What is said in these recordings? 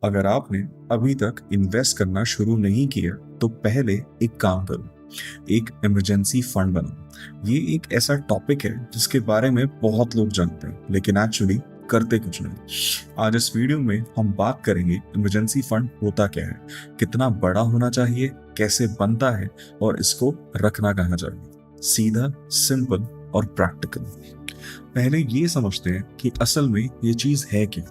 अगर आपने अभी तक इन्वेस्ट करना शुरू नहीं किया तो पहले एक काम करो, एक इमरजेंसी फंड बनाओ। ये एक ऐसा टॉपिक है जिसके बारे में बहुत लोग जानते हैं लेकिन एक्चुअली करते कुछ नहीं। आज इस वीडियो में हम बात करेंगे इमरजेंसी फंड होता क्या है, कितना बड़ा होना चाहिए, कैसे बनता है और इसको रखना कहाँ चाहिए। सीधा, सिंपल और प्रैक्टिकल। पहले ये समझते हैं कि असल में ये चीज है क्या।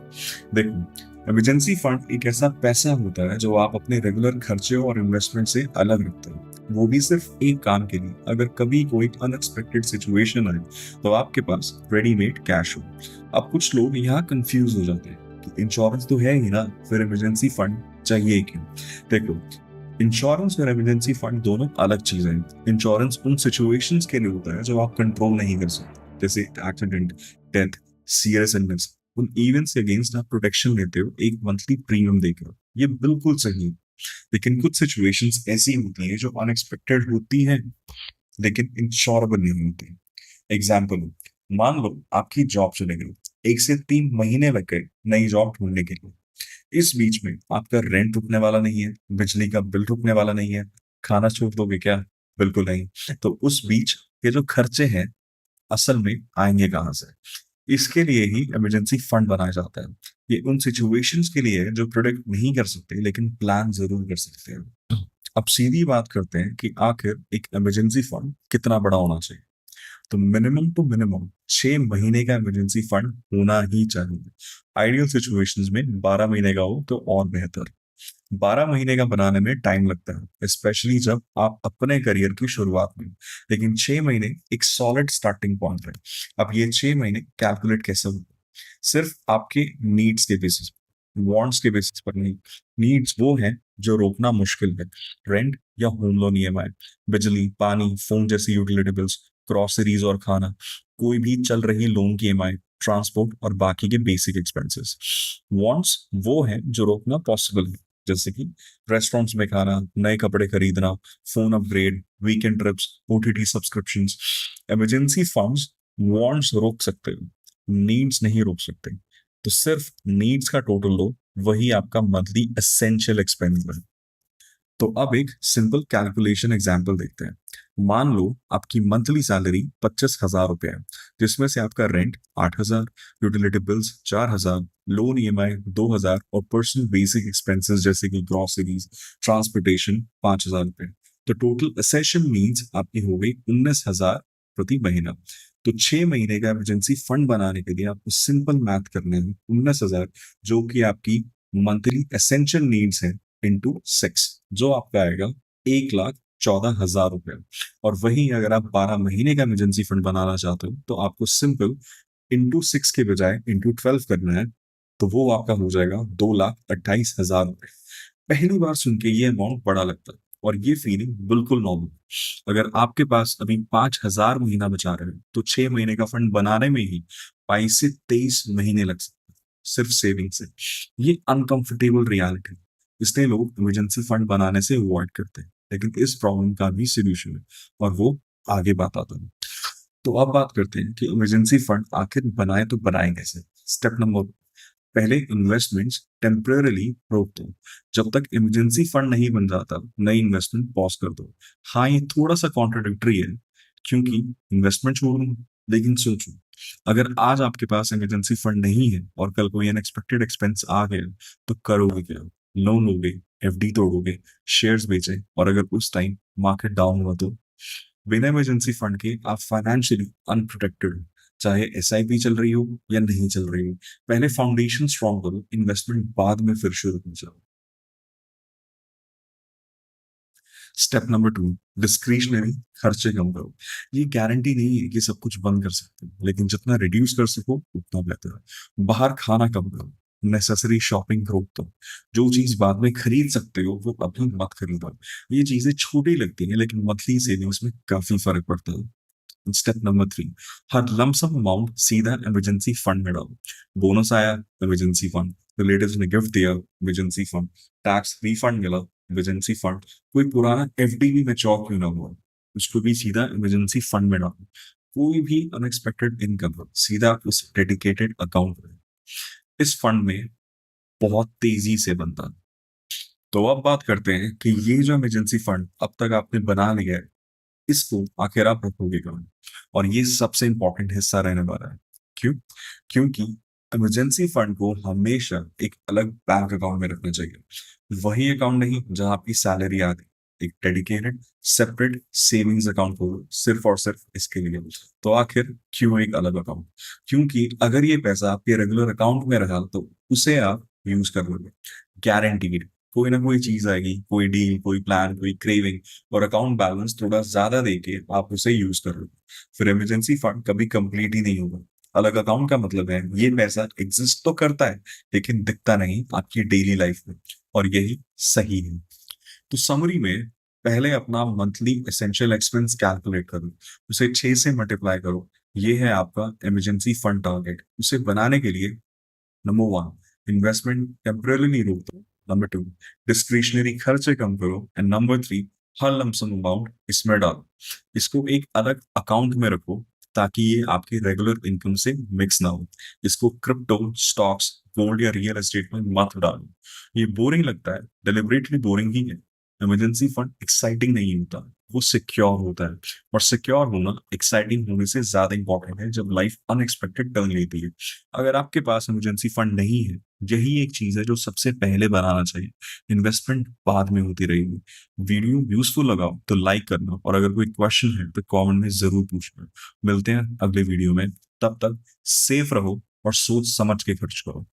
देखो, इमरजेंसी फंड एक ऐसा पैसा होता है जो आप अपने रेगुलर खर्चे और इन्वेस्टमेंट से अलग रखते हैं, वो भी सिर्फ एक काम के लिए, अगर कभी कोई अनएक्सपेक्टेड सिचुएशन आए तो आपके पास रेडीमेड कैश हो। अब कुछ लोग यहाँ कंफ्यूज हो जाते हैं कि इंश्योरेंस तो है ही ना, फिर इमरजेंसी फंड चाहिए क्यों। देखो, इंश्योरेंस और इमरजेंसी फंड दोनों अलग चीजें हैं। इंश्योरेंस उन सिचुएशंस के लिए होता है जो आप कंट्रोल नहीं कर सकते, जैसे एक्सीडेंट, डेथ, सीरियस इलनेस। उन इवेंट्स के अगेंस्ट आप प्रोटेक्शन लेते हो एक मंथली प्रीमियम देकर, ये बिल्कुल सही है। लेकिन कुछ सिचुएशंस ऐसी होती हैं जो अनएक्सपेक्टेड होती हैं लेकिन इंश्योरेबल नहीं होती। एग्जाम्पल, मान लो आपकी जॉब चले गई, 1 से 3 महीने लग गए नई जॉब ढूंढने के लिए। इस बीच में आपका रेंट रुकने वाला नहीं है, बिजली का बिल रुकने वाला नहीं है, खाना छोड़ दोगे क्या? बिल्कुल नहीं। तो उस बीच ये जो खर्चे हैं असल में आएंगे कहाँ से? इसके लिए ही इमरजेंसी फंड बनाया जाता है। ये उन सिचुएशंस के लिए है जो प्रोडिक्ट नहीं कर सकते लेकिन प्लान जरूर कर सकते हैं। अब सीधी बात करते हैं कि आखिर एक इमरजेंसी फंड कितना बड़ा होना चाहिए। तो मिनिमम टू मिनिमम 6 महीने का इमरजेंसी फंड होना ही चाहिए। आइडियल सिचुएशंस में 12 महीने का हो तो और बेहतर। 12 महीने का बनाने में टाइम लगता है, स्पेशली जब आप अपने करियर की शुरुआत में। लेकिन 6 महीने एक सॉलिड स्टार्टिंग पॉइंट है। अब ये 6 महीने कैलकुलेट कैसे होते? सिर्फ आपके नीड्स के बेसिस, वांट्स के बेसिस पर नहीं। नीड्स वो हैं जो रोकना मुश्किल है, रेंट या होम लोन ईएमआई, बिजली, पानी, फोन जैसी यूटिलिटी बिल्स, ग्रोसरीज और खाना, कोई भी चल रही लोन की ईएमआई, ट्रांसपोर्ट और बाकी के बेसिक एक्सपेंसेस। वांट्स वो हैं जो रोकना पॉसिबल है, जैसे कि रेस्टोरेंट्स में खाना, नए कपड़े खरीदना, phone upgrade, weekend trips, OTT subscriptions. Emergency funds wants रोक सकते हो, नीड्स नहीं रोक सकते। तो सिर्फ नीड्स का टोटल लो, वही आपका मंथली एसेंशियल एक्सपेंस है। तो अब एक सिंपल कैलकुलेशन एग्जांपल देखते हैं। मान लो आपकी मंथली सैलरी 25,000 रुपए है, जिसमें से आपका rent 8,000, utility bills 4,000, loan EMI 2,000 और पर्सनल बेसिक एक्सपेंसेस जैसे कि ग्रोसरीज, ट्रांसपोर्टेशन 5,000 रुपए। तो टोटल एसेंशियल नीड्स आपकी हो गई 19,000 प्रति महीना। तो 6 महीने का इमरजेंसी फंड बनाने के लिए आपको सिंपल मैथ करने हैं। 19,000 जो कि आपकी मंथली एसेंशियल नीड्स है इंटू 6, जो आपका आएगा 1,14,000 रुपए। और वहीं अगर आप 12 महीने का इमरजेंसी फंड बनाना चाहते हो तो आपको सिंपल इंटू 6 के बजाय इंटू 12 करना है। तो वो आपका हो जाएगा 2,28,000 रुपए। पहली बार सुन के ये अमाउंट बड़ा लगता है और ये फीलिंग बिल्कुल नॉर्मल। अगर आपके पास अभी 5,000 महीना बचा रहे हो तो 6 महीने का फंड बनाने में ही 22 से 23 महीने लग सकते हैं, सिर्फ सेविंग से। ये अनकंफर्टेबल रियलिटी, इसलिए लोग इमरजेंसी फंड बनाने से अवॉइड करते हैं। लेकिन इस प्रॉब्लम का भी सोल्यूशन है और वो आगे बात आता है। तो अब बात करते हैं कि इमरजेंसी फंड आखिर बनाए तो बनाए कैसे। स्टेप नंबर, पहले इन्वेस्टमेंट्स टेम्परेली रोक दो। जब तक इमरजेंसी फंड नहीं बन जाता नई इन्वेस्टमेंट पॉज कर दो। हाँ, ये थोड़ा सा कॉन्ट्रोडिक्टरी है क्योंकि इन्वेस्टमेंट छोड़ दो, लेकिन सोचो, अगर आज आपके पास इमरजेंसी फंड नहीं है और कल कोई अनएक्सपेक्टेड एक्सपेंस आ गया तो करोगे क्या? लोन लोगे, एफडी तोड़ोगे, शेयर्स बेचे, और अगर उस टाइम मार्केट डाउन हुआ तो? बिना इमरजेंसी फंड के आप फाइनेंशियली अनप्रोटेक्टेड हो, चाहे एसआईपी चल रही हो या नहीं चल रही हो। पहले फाउंडेशन स्ट्रांग करो, इन्वेस्टमेंट बाद में फिर शुरू हो जाओ। स्टेप नंबर 2, डिस्क्रिशनरी खर्चे कम करो। ये गारंटी नहीं है कि सब कुछ बंद कर सकते हो, लेकिन जितना रिड्यूस कर सको उतना बेहतर है। बाहर खाना कम करो, नेसेसरी शॉपिंग रोक दो। जो चीज बाद में खरीद सकते हो वो अभी मत खरीदो। ये चीजें छोटी लगती हैं लेकिन मंथली सेविंग्स में काफी फर्क पड़ता है। स्टेप नंबर 3, हर लमसम अमाउंट सीधा इमरजेंसी फंड में डालो। बोनस आया, इमरजेंसी फंड। रिलेटिव्स ने गिफ्ट दिया, इमरजेंसी फंड। टैक्स रिफंड मिला, इमरजेंसी फंड। कोई पुराना एफडी भी मैच्योर क्यों ना हुआ, उसको भी सीधा इमरजेंसी फंड में डालो। कोई भी अनएक्सपेक्टेड इनकम हो सीधा उस डेडिकेटेड अकाउंट में। इस फंड में बहुत तेजी से बनता है। तो अब बात करते हैं कि ये जो इमरजेंसी फंड अब तक आपने बना लिया है, इसको आखिर आप रखोगे कहाँ? और ये सबसे इंपॉर्टेंट हिस्सा रहने वाला है। क्यों? क्योंकि इमरजेंसी फंड को हमेशा एक अलग बैंक अकाउंट में रखना चाहिए। वही अकाउंट नहीं जहां आपकी सैलरी आती, एक डेडिकेटेड सेपरेट सेविंग्स अकाउंट हो सिर्फ और सिर्फ इसके लिए। तो आखिर क्यों एक अलग अकाउंट? क्योंकि अगर ये पैसा आपके रेगुलर अकाउंट में रहा तो उसे आप यूज कर लोगे, गारंटीड। कोई ना कोई चीज आएगी, कोई डील, कोई प्लान, कोई क्रेविंग, और अकाउंट बैलेंस थोड़ा ज्यादा देके आप उसे यूज कर लो। फिर इमरजेंसी फंड कभी कंप्लीट ही नहीं होगा। अलग अकाउंट का मतलब है ये पैसा एग्जिस्ट तो करता है लेकिन दिखता नहीं आपकी डेली लाइफ में, और यही सही है। तो समरी में, पहले अपना मंथली एसेंशियल एक्सपेंस कैलकुलेट करो, उसे 6 से मल्टीप्लाई करो। ये है आपका इमरजेंसी फंड टारगेट। उसे बनाने के लिए नंबर वन, इन्वेस्टमेंट टेम्परेली रोक दो। नंबर टू, डिस्क्रिशनरी खर्चे कम करो। And number three, her lump sum amount इसमें डालो। इसको एक अलग अकाउंट में रखो ताकि ये आपके रेगुलर इनकम से मिक्स ना हो। इसको क्रिप्टो, स्टॉक्स, गोल्ड या रियल एस्टेट में मत डालो। ये बोरिंग लगता है, डिलिबरेटली बोरिंग ही है। इमरजेंसी फंड एक्साइटिंग नहीं होता, वो सिक्योर होता है। और सिक्योर होना एक्साइटिंग होने से ज्यादा इंपॉर्टेंट है जब लाइफ अनएक्सपेक्टेड टर्न लेती है। अगर आपके पास इमरजेंसी फंड नहीं है, यही एक चीज है जो सबसे पहले बनाना चाहिए। इन्वेस्टमेंट बाद में होती रहेगी। वीडियो यूजफुल लगाओ तो लाइक करना, और अगर कोई क्वेश्चन है तो कमेंट में जरूर पूछना। मिलते हैं अगले वीडियो में, तब तक सेफ रहो और सोच समझ के खर्च करो।